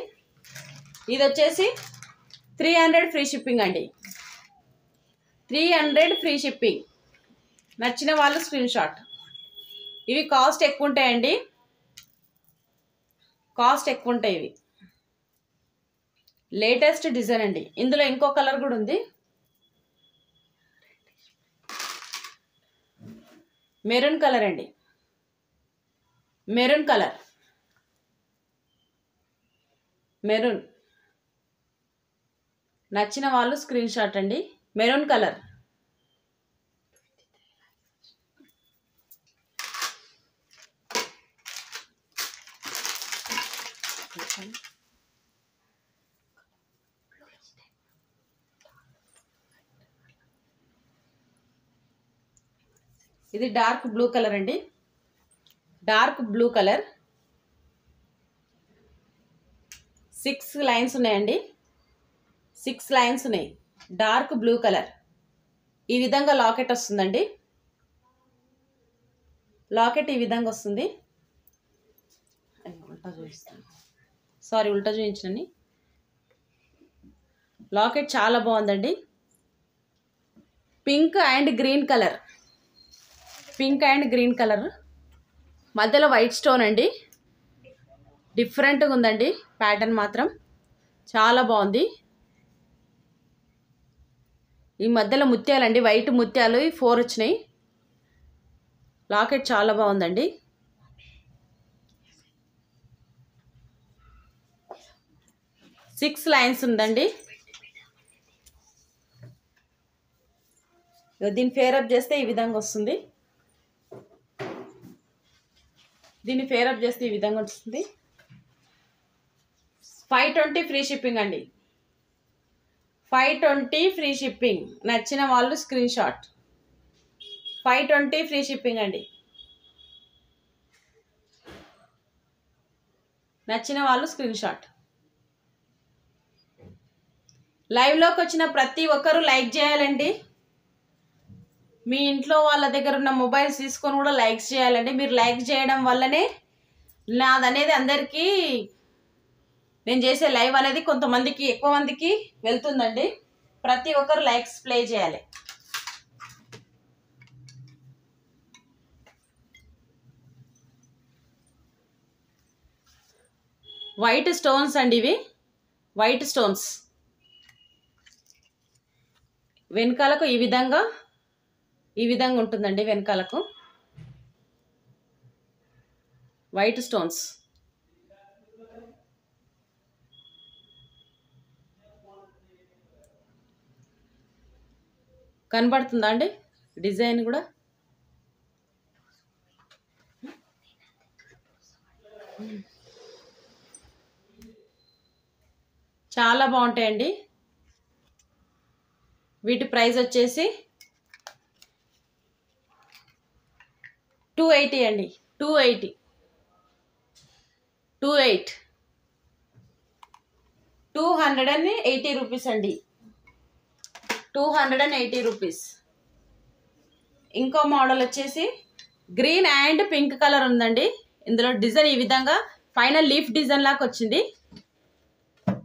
ఇది వచ్చేసి 300 ఫ్రీ షిప్పింగ్ అండి. 300 ఫ్రీ షిప్పింగ్. నచ్చిన వాళ్ళు స్క్రీన్ షాట్. ఇవి కాస్ట్ ఎక్కువ ఉంటాయండి. కాస్ట్ ఎక్కువ ఉంటాయి ఇవి. లేటెస్ట్ డిజైన్ అండి. ఇందులో ఇంకో కలర్ కూడా ఉంది. మెరూన్ కలర్ అండి. Maroon colour. మెరూన్. నచ్చిన వాళ్ళు స్క్రీన్ షాట్ అండి. Maroon colour. ఇది డార్క్ బ్లూ కలర్ అండి. Dark blue colour. 6 లైన్స్ ఉన్నాయండి. 6 లైన్స్ ఉన్నాయి. Dark blue colour. ఈ విధంగా లాకెట్ వస్తుందండి. లాకెట్ ఈ విధంగా వస్తుంది. ఉల్టా చూపిస్తాను, సారీ ఉల్టా చూపించండి. లాకెట్ చాలా బాగుందండి. Pink and green colour. Pink and green colour, మధ్యలో వైట్ స్టోన్ అండి. డిఫరెంట్గా ఉందండి. ప్యాటర్న్ మాత్రం చాలా బాగుంది. ఈ మధ్యలో ముత్యాలండి, వైట్ ముత్యాలు 4 వచ్చినాయి. లాకెట్ చాలా బాగుందండి. సిక్స్ లైన్స్ ఉందండి. దీన్ని ఫేరప్ చేస్తే ఈ విధంగా వస్తుంది. దీన్ని ఫేరప్ చేస్తే ఈ విధంగా వస్తుంది. 520 ఫ్రీ షిప్పింగ్ అండి. 520 ఫ్రీ షిప్పింగ్. నచ్చిన వాళ్ళు స్క్రీన్ షాట్. 520 ఫ్రీ షిప్పింగ్ అండి. నచ్చిన వాళ్ళు స్క్రీన్ షాట్. లైవ్లోకి వచ్చిన ప్రతి ఒక్కరూ లైక్ చేయాలండి. మీ ఇంట్లో వాళ్ళ దగ్గర ఉన్న మొబైల్స్ తీసుకొని కూడా లైక్స్ చేయాలండి. మీరు లైక్ చేయడం వల్లనే నాదనేది అందరికీ, నేను చేసే లైవ్ అనేది కొంతమందికి, ఎక్కువ మందికి వెళ్తుందండి. ప్రతి ఒక్కరు లైక్స్ ప్లే చేయాలి. వైట్ స్టోన్స్ అండి ఇవి. వైట్ స్టోన్స్ వెనకాలకు ఈ విధంగా ఉంటుందండి. వెనకాలకు వైట్ స్టోన్స్. కనబడుతుందా అండి డిజైన్ కూడా? చాలా బాగుంటాయండి. వీటి ప్రైస్ వచ్చేసి 280 అండి. 280 280 రూపీస్ అండి. 280 రూపీస్. ఇంకో మోడల్ వచ్చేసి గ్రీన్ అండ్ పింక్ కలర్ ఉందండి. ఇందులో డిజైన్ ఈ విధంగా పైన లీఫ్ డిజైన్ లాగా వచ్చింది,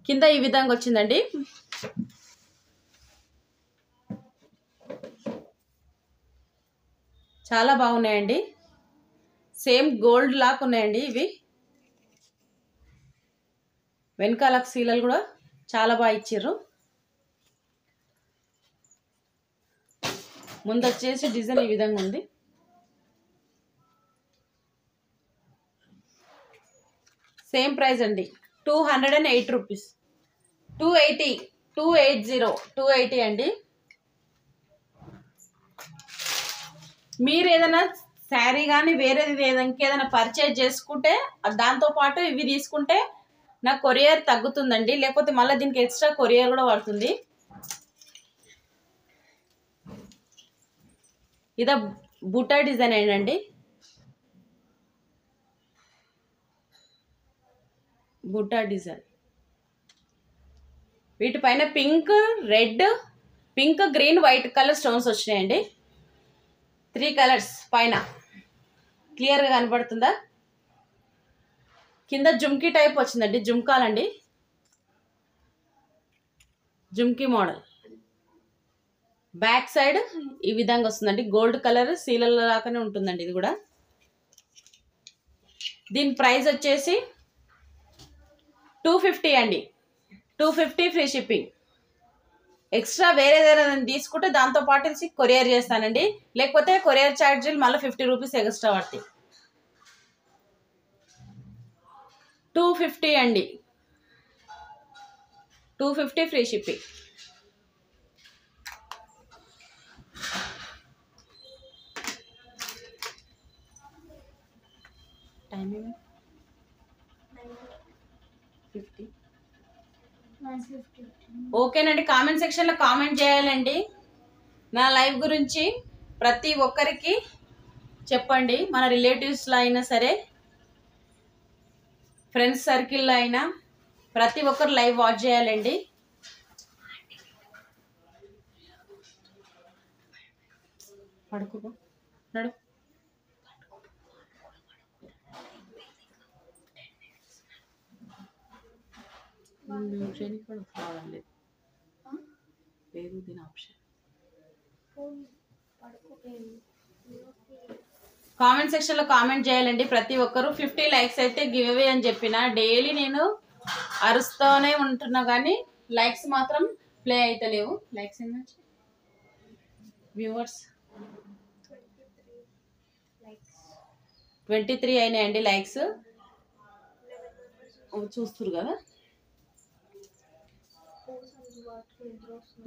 కింద ఈ విధంగా వచ్చిందండి. చాలా బాగున్నాయండి. సేమ్ గోల్డ్ లాగా ఉన్నాయండి ఇవి. వెనకాలకు సీలలు కూడా చాలా బాగా ఇచ్చారు. ముందు వచ్చేసి డిజైన్ ఈ విధంగా ఉంది. సేమ్ ప్రైస్ అండి. 208 రూపీస్. 280 అండి. మీరు ఏదైనా శారీ కానీ వేరేది ఇంకేదైనా పర్చేజ్ చేసుకుంటే దాంతోపాటు ఇవి తీసుకుంటే నాకు కొరియర్ తగ్గుతుందండి. లేకపోతే మళ్ళీ దీనికి ఎక్స్ట్రా కొరియర్ కూడా పడుతుంది. ఇదా బుట్టా డిజైన్ ఏంటండి. బుట్టా డిజైన్. వీటిపైన pink, red, pink, green, white colour stones వచ్చినాయండి. 3 కలర్స్ పైన. క్లియర్గా కనపడుతుందా? కింద జుమ్కీ టైప్ వచ్చిందండి. జుమ్కాలండి, జుమ్కీ మోడల్. బ్యాక్ సైడ్ ఈ విధంగా వస్తుందండి. గోల్డ్ కలర్ సీలల లాగానే ఉంటుందండి ఇది కూడా. దీని ప్రైస్ వచ్చేసి 250 అండి. 250 ఫ్రీ షిప్పింగ్. ఎక్స్ట్రా వేరే ఏదైనా తీసుకుంటే దాంతోపాటు కొరియర్ చేస్తానండి. లేకపోతే కొరియర్ ఛార్జీలు మళ్ళీ 50 రూపీస్ ఎక్స్ట్రా పడతాయి. 250 అండి. 250 ఫ్రీ షిప్పింగ్. టైమింగ్ 50. ఓకేనండి. కామెంట్ సెక్షన్లో కామెంట్ చేయాలండి. నా లైవ్ గురించి ప్రతి ఒక్కరికి చెప్పండి. మన రిలేటివ్స్లో అయినా సరే, ఫ్రెండ్స్ సర్కిల్లో అయినా ప్రతి ఒక్కరు లైవ్ వాచ్ చేయాలండి. పడుకో నడు. రావడం లేదు లేదు దీని ఆప్షన్. కామెంట్ సెక్షన్ లో కామెంట్ చేయాలండి ప్రతి ఒక్కరు. 50 లైక్స్ అయితే గివ్ అవే అని చెప్పిన. డైలీ నేను అరుస్తూనే ఉంటున్నా కానీ లైక్స్ మాత్రం ప్లే అయితే లేవు. లైక్స్ ఏంటంటే వ్యూవర్స్ 23 అయినాయండి లైక్స్. చూస్తురు కదా.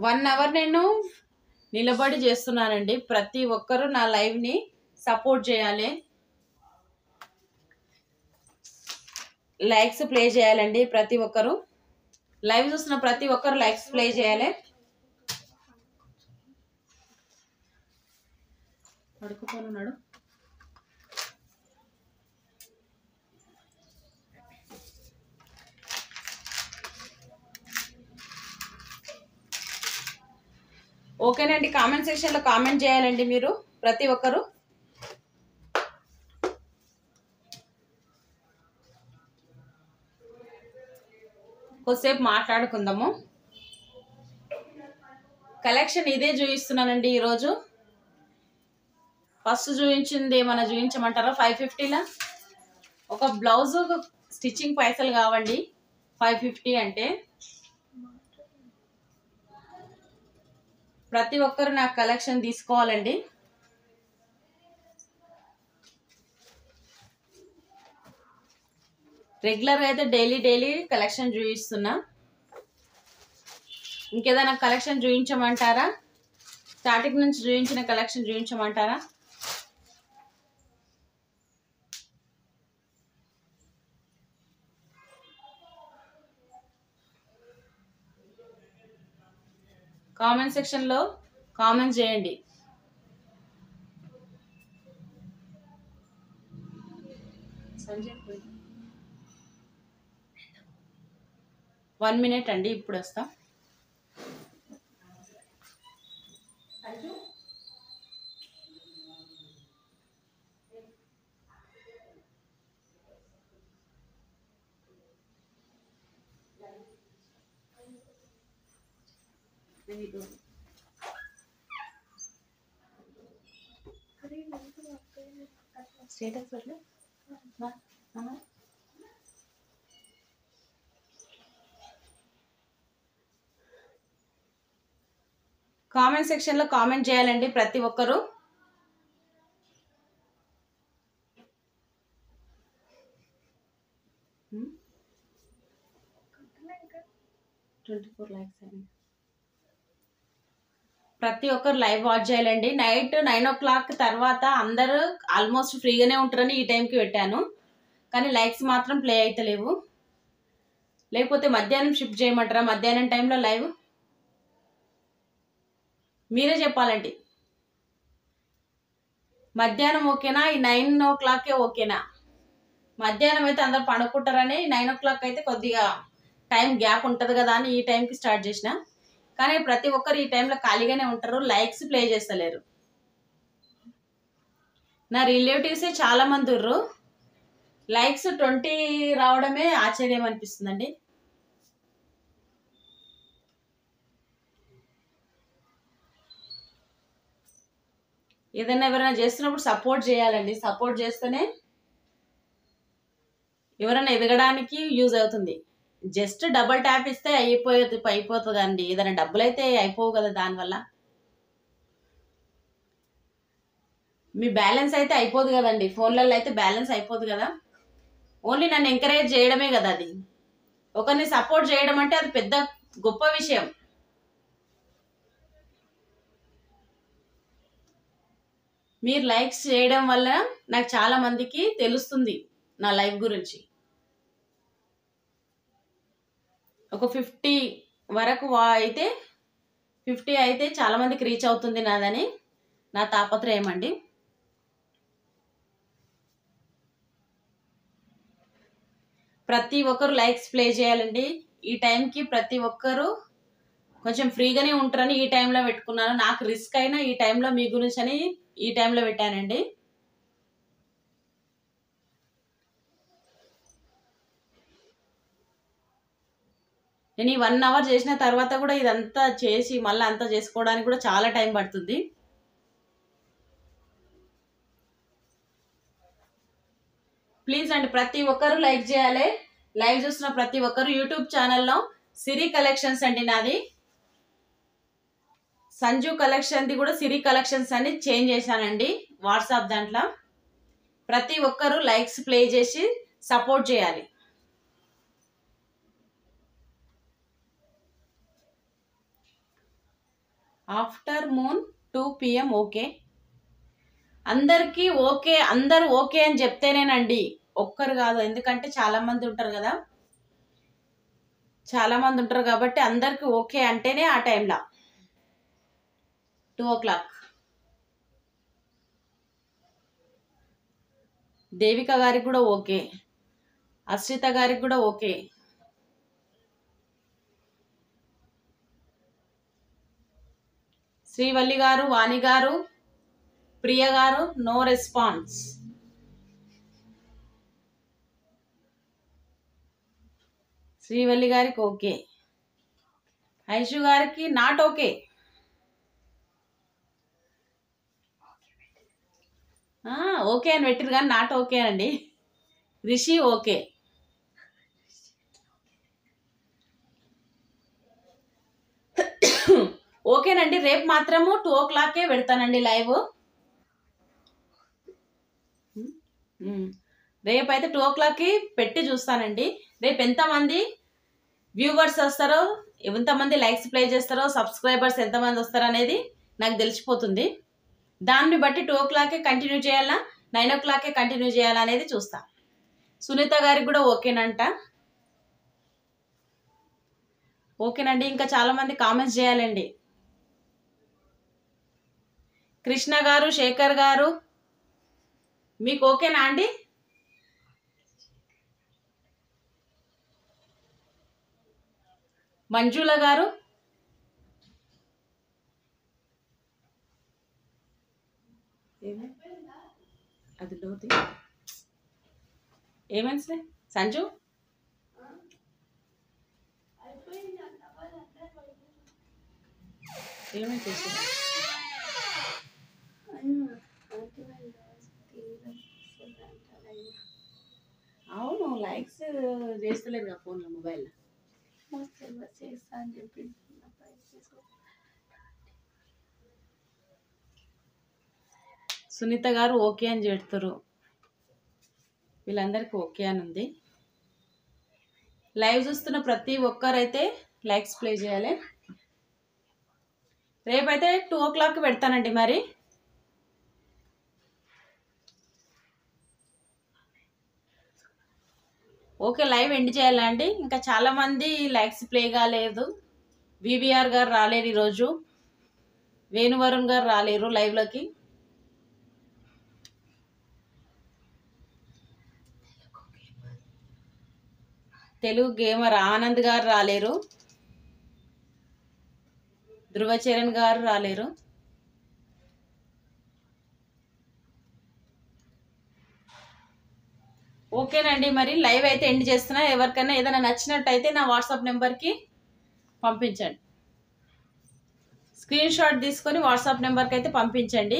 1 అవర్ నేను నిలబడి చేస్తున్నానండి. ప్రతి ఒక్కరు నా లైవ్ ని సపోర్ట్ చేయాలి. లైక్స్ ప్లే చేయాలండి ప్రతి ఒక్కరు. లైవ్ చూస్తున్న ప్రతి ఒక్కరు లైక్స్ ప్లే చేయాలి. పడుకుపోనున్నాడు. ఓకేనండి. కామెంట్ సెక్షన్ లో కామెంట్ చేయాలండి మీరు ప్రతి ఒక్కరు. కొద్దిసేపు మాట్లాడుకుందాము. కలెక్షన్ ఇదే చూపిస్తున్నానండి ఈరోజు. ఫస్ట్ చూపించింది ఏమన్నా చూపించమంటారా? 550లా ఒక బ్లౌజ్ స్టిచ్చింగ్ పైసలు కావండి. 550 అంటే ప్రతి ఒక్కరు నాకు కలెక్షన్ తీసుకోవాలండి. రెగ్యులర్గా అయితే డైలీ కలెక్షన్ చూపిస్తున్నా. ఇంకేదైనా కలెక్షన్ చూపించమంటారా? స్టార్టింగ్ నుంచి చూపించిన కలెక్షన్ చూపించమంటారా? కామెంట్ సెక్షన్లో కామెంట్ చేయండి. సంజయ్ 1 మినిట్ అండి, ఇప్పుడు వస్తా. స్టేటస్ వల్ల కామెంట్ సెక్షన్ లో కామెంట్ చేయాలండి ప్రతి ఒక్కరు. ప్రతి ఒక్కరు లైవ్ వాచ్ చేయాలండి. నైట్ 9 o'clock తర్వాత అందరూ ఆల్మోస్ట్ ఫ్రీగానే ఉంటారని ఈ టైంకి పెట్టాను. కానీ లైక్స్ మాత్రం ప్లే అయితే లేవు. లేకపోతే మధ్యాహ్నం షిఫ్ట్ చేయమంటారా? మధ్యాహ్నం టైంలో లైవ్ మీరే చెప్పాలండి. మధ్యాహ్నం ఓకేనా? ఈ 9 o'clock ఓకేనా? మధ్యాహ్నం అయితే అందరు పడుకుంటారని 9 o'clock అయితే కొద్దిగా టైం గ్యాప్ ఉంటుంది కదా అని ఈ టైంకి స్టార్ట్ చేసిన. కానీ ప్రతి ఒక్కరు ఈ టైంలో ఖాళీగానే ఉంటారు, లైక్స్ ప్లే చేస్తలేరు. నా రిలేటివ్సే చాలా మంది ఉర్రు. లైక్స్ 20 రావడమే ఆశ్చర్యం అనిపిస్తుందండి. ఏదైనా ఎవరైనా చేస్తున్నప్పుడు సపోర్ట్ చేయాలండి. సపోర్ట్ చేస్తేనే ఎవరైనా ఎదగడానికి యూజ్ అవుతుంది. జస్ట్ డబుల్ ట్యాప్ ఇస్తే అయిపోతుంది అండి. ఏదైనా డబ్బులు అయితే అయిపోవు కదా దానివల్ల. మీ బ్యాలెన్స్ అయితే అయిపోదు కదండి. ఫోన్లలో అయితే బ్యాలెన్స్ అయిపోదు కదా. ఓన్లీ నన్ను ఎంకరేజ్ చేయడమే కదా అది. ఒకరిని సపోర్ట్ చేయడం అంటే అది పెద్ద గొప్ప విషయం. మీరు లైక్స్ చేయడం వల్ల నాకు చాలా మందికి తెలుస్తుంది నా లైఫ్ గురించి. ఒక 50 వరకు అయితే 50 అయితే చాలా మందికి రీచ్ అవుతుంది నాదని నా తాపత్రయం అండి. ప్రతి ఒక్కరు లైక్స్ ప్లే చేయాలండి. ఈ టైంకి ప్రతి ఒక్కరు కొంచెం ఫ్రీగానే ఉంటారని ఈ టైంలో పెట్టుకున్నాను. నాకు రిస్క్ అయినా ఈ టైంలో మీ గురించి అని ఈ టైంలో పెట్టానండి. నేను ఈ 1 అవర్ చేసిన తర్వాత కూడా ఇదంతా చేసి మళ్ళీ అంతా చేసుకోవడానికి కూడా చాలా టైం పడుతుంది. ప్లీజ్ అండి ప్రతి ఒక్కరు లైక్ చేయాలి. లైవ్ చూస్తున్న ప్రతి ఒక్కరు యూట్యూబ్ ఛానల్లో సిరి కలెక్షన్స్ అండి నాది. సంజు కలెక్షన్ది కూడా సిరి కలెక్షన్స్ అని చేంజ్ చేశానండి వాట్సాప్ దాంట్లో. ప్రతి ఒక్కరు లైక్స్ ప్లే చేసి సపోర్ట్ చేయాలి. Afternoon 2 PM okay. అందరికీ ఓకే, అందరూ ఓకే అని చెప్తేనేనండి, ఒక్కరు కాదు. ఎందుకంటే చాలా మంది ఉంటారు కదా, చాలా మంది ఉంటారు కాబట్టి అందరికి ఓకే అంటేనే ఆ టైంలో 2 o'clock. దేవిక గారికి కూడా ఓకే, అశ్రిత గారికి కూడా ఓకే. శ్రీవల్లి గారు, వాణి గారు, ప్రియ గారు నో రెస్పాన్స్. శ్రీవల్లి గారికి ఓకే, ఐషు గారికి నాట్ ఓకే. ఓకే అని పెట్టిరు కానీ నాట్ ఓకే అండి. రిషి ఓకే. ఓకేనండి. రేపు మాత్రము 2 o'clockకే పెడతానండి లైవ్. రేపు అయితే 2 o'clockకి పెట్టి చూస్తానండి. రేపు ఎంతమంది వ్యూవర్స్ వస్తారో, ఎంతమంది లైక్స్ ప్లే చేస్తారో, సబ్స్క్రైబర్స్ ఎంతమంది వస్తారో అనేది నాకు తెలిసిపోతుంది. దాన్ని బట్టి 2 o'clockకే కంటిన్యూ చేయాలా, 9 o'clockకే కంటిన్యూ చేయాలా అనేది చూస్తా. సునీత గారికి కూడా ఓకేనంట. ఓకేనండి. ఇంకా చాలా మంది కామెంట్స్ చేయాలండి. కృష్ణ గారు, శేఖర్ గారు మీకు ఓకేనా అండి? మంజుల గారు అది డోతి ఏమైంది సంజు? ఏమై చేసి అవును, లైక్స్ చేస్తలేదు కదా ఫోన్లో, మొబైల్లో. సునీత గారు ఓకే అని చెప్తారు. వీళ్ళందరికీ ఓకే అని ఉంది. లైవ్ చూస్తున్న ప్రతి ఒక్కరైతే లైక్స్ ప్లే చేయాలి. రేపైతే 2 o'clock పెడతానండి. మరి ఓకే, లైవ్ ఎండ్ చేయాలా అండి? ఇంకా చాలామంది లైక్స్ ప్లే కాలేదు. వివిఆర్ గారు రాలేరు ఈరోజు, వేణువరుణ్ గారు రాలేరు లైవ్లోకి. తెలుగు గేమర్ ఆనంద్ గారు రాలేరు, ధృవచరణ్ గారు రాలేరు. ఓకేనండి. మరి లైవ్ అయితే ఎండ్ చేస్తున్నా. ఎవరికైనా ఏదైనా నచ్చినట్టయితే నా వాట్సాప్ నెంబర్కి పంపించండి. స్క్రీన్ షాట్ తీసుకొని వాట్సాప్ నెంబర్కి అయితే పంపించండి.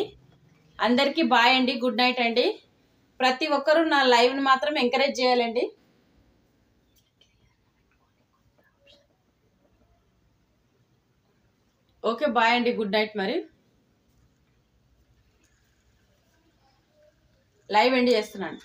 అందరికీ బాయ్ అండి, గుడ్ నైట్ అండి. ప్రతి ఒక్కరూ నా లైవ్ని మాత్రం ఎంకరేజ్ చేయాలండి. ఓకే, బాయ్ అండి, గుడ్ నైట్. మరి లైవ్ ఎండ్ చేస్తున్నాను.